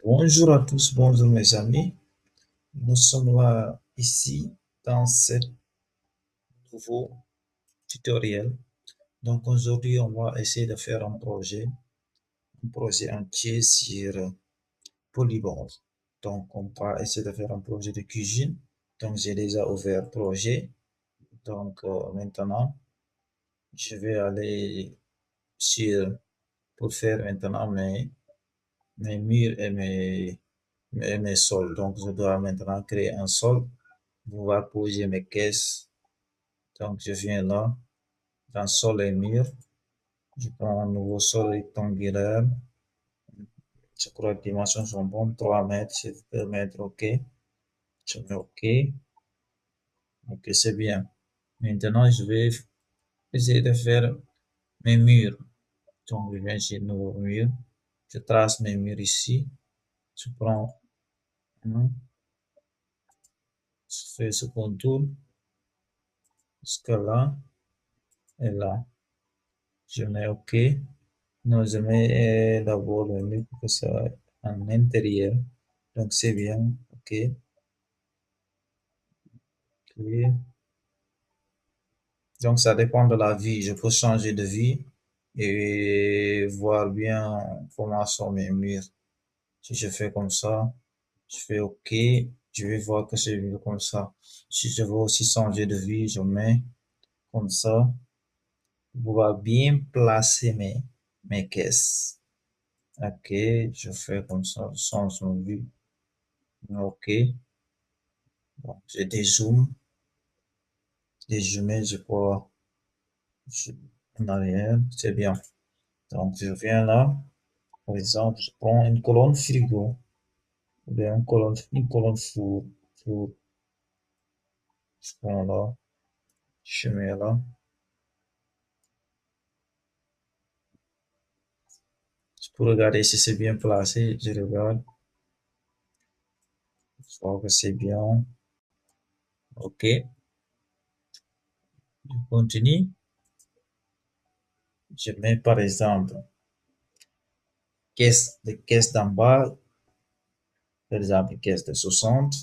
Bonjour à tous, bonjour mes amis. Nous sommes là ici dans ce nouveau tutoriel. Donc aujourd'hui, on va essayer de faire un projet entier sur Polybond. Donc on va essayer de faire un projet de cuisine. Donc j'ai déjà ouvert projet. Donc maintenant, je vais aller sur pour faire maintenant mes murs et mes sols. Donc je dois maintenant créer un sol. Pouvoir poser mes caisses. Donc, je viens là, dans sol et mur. Je prends un nouveau sol rectangulaire. Je crois que les dimensions sont bonnes. 3 mètres, c'est 2 mètres, OK. Je mets OK. OK, c'est bien. Maintenant, je vais essayer de faire mes murs. Donc, je viens sur nouveau mur. Je trace mes murs ici. Je prends un, je fais ce contour jusqu'à là et là. Je mets OK. Non, je mets d'abord le mur pour que ça soit en intérieur. Donc, c'est bien. OK. OK. Donc, ça dépend de la vie. Je peux changer de vie et voir bien comment sont mes murs. Si je fais comme ça, je fais OK, je vais voir que c'est mieux comme ça. Si je veux aussi changer de vie, je mets comme ça pour pouvoir bien placer mes caisses. OK, je fais comme ça, je change mon vue. OK, bon, j'ai des zooms, des jumelles, je crois, en arrière, c'est bien. Donc, je viens là. Par exemple, je prends une colonne frigo ou bien une colonne four. Four. Je prends là, je mets là. Pour regarder si c'est bien placé, je regarde. Je vois que c'est bien. OK, je continue. Je mets par exemple les caisses d'en bas, par exemple caisse de 60.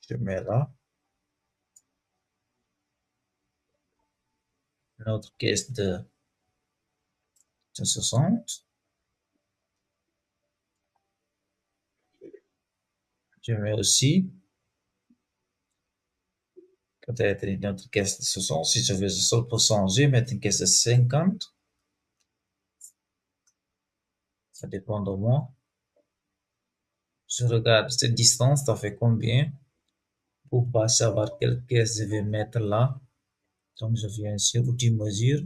Je mets là. Une autre caisse de 60. Je mets aussi peut-être une autre caisse de 60. Si je veux ça pour changer, mettre une caisse de 50. Ça dépend de moi. Je regarde cette distance, ça fait combien pour pas savoir quelle pièce je vais mettre là. Donc, je viens sur outil mesure.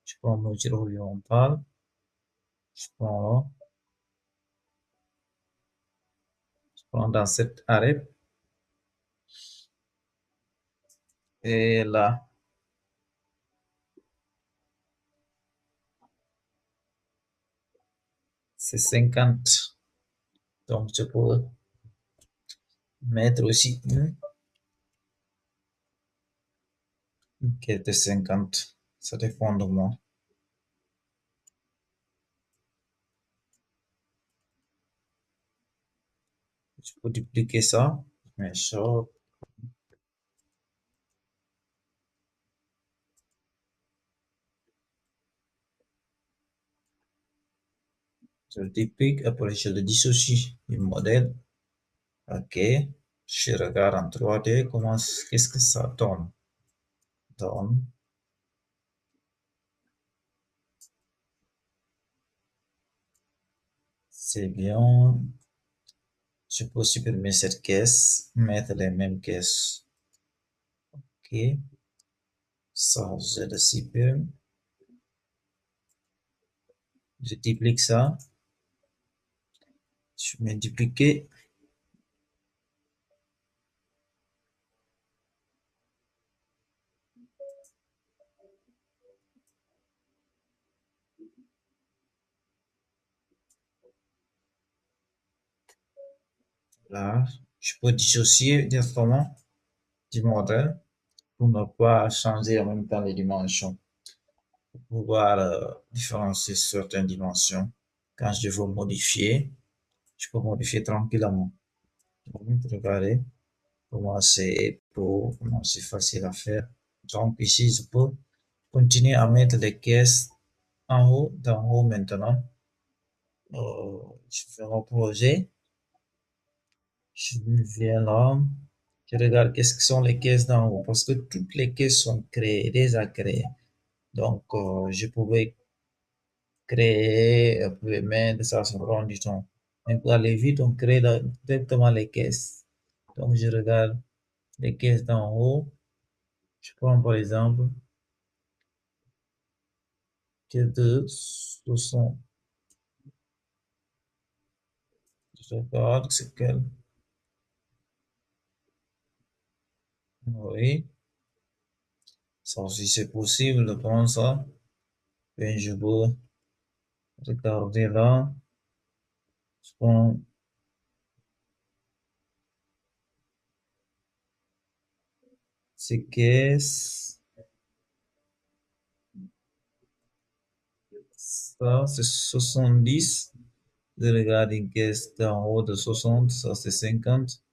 Je prends mesure horizontale. Je prends là. Je prends dans cet arrêt. Et là, c'est 50. Donc, je peux mettre aussi une pièce de 50. Ça dépend de moi. Je peux dupliquer ça. Mais ça, je le duplique. Après, je le dissocie du modèle. OK. Je regarde en 3D comment, qu'est-ce que ça donne. Donne. C'est bien. Je peux supprimer cette caisse, mettre les mêmes caisses. OK. Ça, je le supprime. Je duplique ça. Je mets dupliquer. Là, je peux dissocier directement du modèle pour ne pas changer en même temps les dimensions. Pour pouvoir différencier certaines dimensions. Quand je veux modifier, je peux modifier tranquillement. Donc, regardez comment c'est facile à faire. Donc, ici, je peux continuer à mettre les caisses d'en haut maintenant. Je fais mon projet. Je viens là. Je regarde qu'est-ce que sont les caisses d'en haut parce que toutes les caisses sont créées, déjà créées. Donc, je pouvais créer, pouvais mettre, ça prend du temps. Mais pour aller vite, on crée directement les caisses. Donc, je regarde les caisses d'en haut. Je prends par exemple caisse de 60. Je regarde c'est quelle. Oui, ça aussi c'est possible de prendre ça. Et je peux regarder là. Je prends ces caisses. Ça, c'est 70. Je regarde une caisse d'en haut de 60. Ça, c'est 50.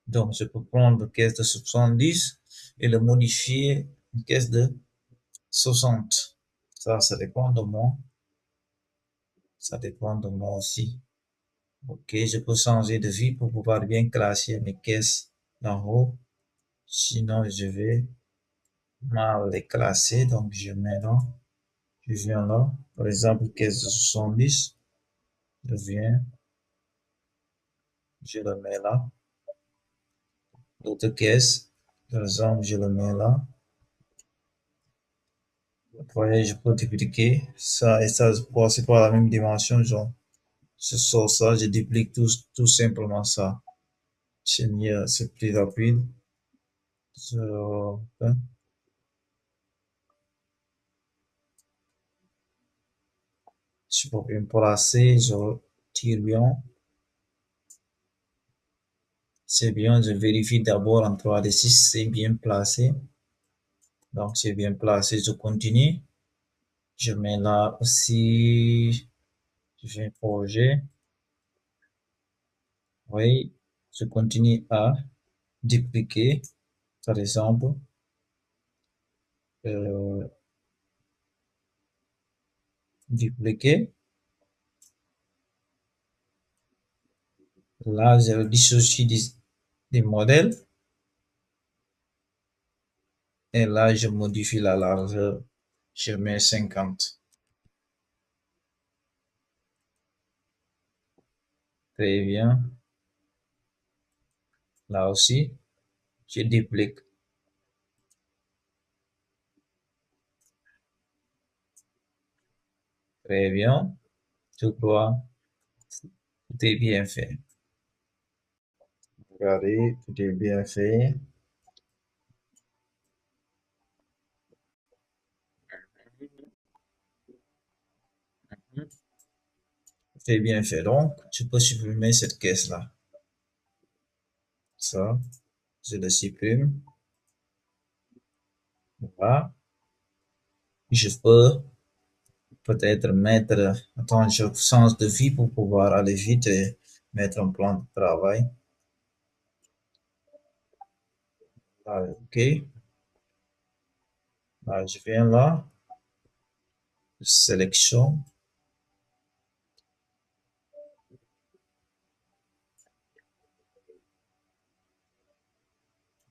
Donc, je peux prendre une caisse de 70 et le modifier une caisse de 60. Ça dépend de moi. Ça dépend de moi aussi. Ok, je peux changer de vie pour pouvoir bien classer mes caisses d'en haut. Sinon, je vais mal les classer. Donc, je mets là. Je viens là. Par exemple, caisse de 70. Je viens. Je le mets là. L'autre caisse. Par exemple, je le mets là. Vous voyez, je peux dupliquer ça et ça, c'est pas la même dimension. Genre, je sors ça, je duplique tout simplement ça. C'est mieux, c'est plus rapide. Je, hein, je peux bien placer, je tire bien. C'est bien, je vérifie d'abord en 3D si c'est bien placé. Donc, c'est bien placé, je continue. Je mets là aussi, je fais un projet. Oui, je continue à dupliquer, par exemple. Euh, dupliquer. Là, je dissocie des modèles et là, je modifie la largeur. Je mets 50. Très bien. Là aussi, je duplique. Très bien. Je crois que tout est bien fait. Regardez, tout est bien fait. Tout est bien fait. Donc, je peux supprimer cette caisse-là. Ça, je le supprime. Voilà. Je peux peut-être mettre, attends, je change de vie pour pouvoir aller vite et mettre un plan de travail. Là, ok. Là, je viens là, je sélectionne,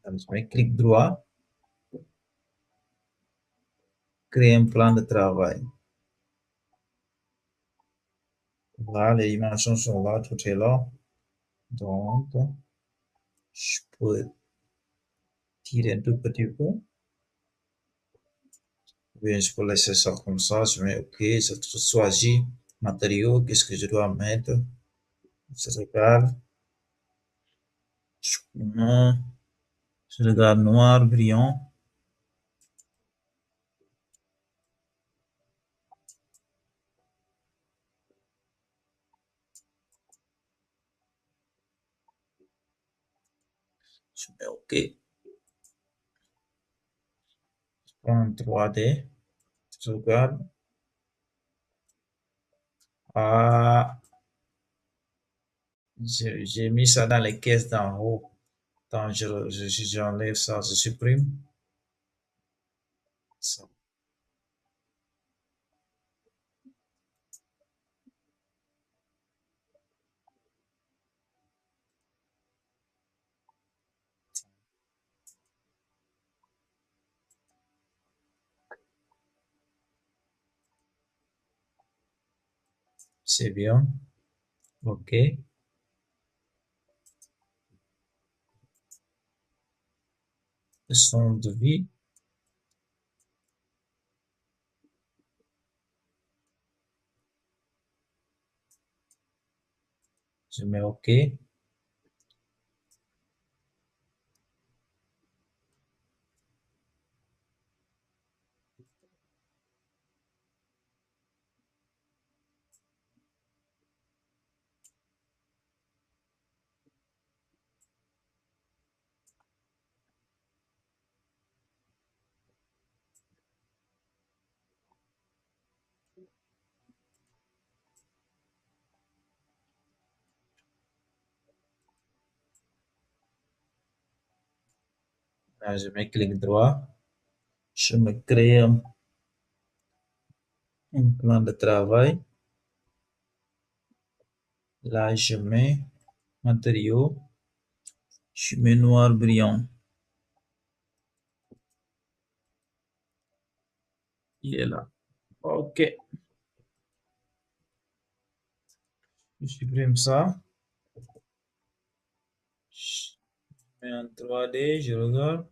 je mets clic droit, créer un plan de travail. Là, les dimensions sont là, tout est là. Donc, je peux tirer un tout petit peu. Bien, je peux laisser ça comme ça. Je mets OK, je choisis matériaux, qu'est-ce que je dois mettre. Je regarde. Non, je regarde noir, brillant. Je mets OK. Je prends un 3D. Je regarde. Ah, j'ai mis ça dans les caisses d'en haut. Attends, j'enlève ça, je supprime ça. C'est bien. OK. Son de vie, je mets OK. Là, je mets clic droit. Je me crée un plan de travail. Là, je mets matériaux. Je mets noir brillant. Il est là. OK. Je supprime ça. Je mets en 3D. Je regarde.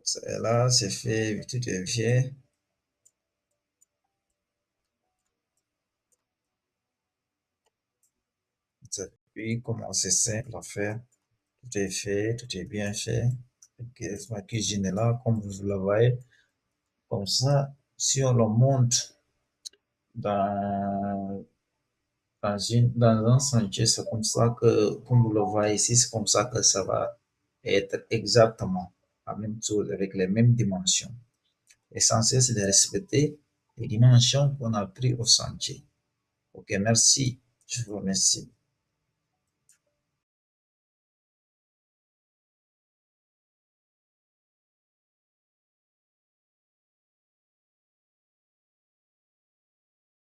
Ça est là, c'est fait. Tout est fait. Puis, comment c'est simple à faire. Tout est fait. Tout est bien fait. Ok, ma cuisine est là, comme vous le voyez. Comme ça, si on le monte dans, dans un sentier, c'est comme ça que, comme vous le voyez ici, c'est comme ça que ça va être exactement la même chose avec les mêmes dimensions. L'essentiel, c'est de respecter les dimensions qu'on a prises au sentier. Ok, merci. Je vous remercie.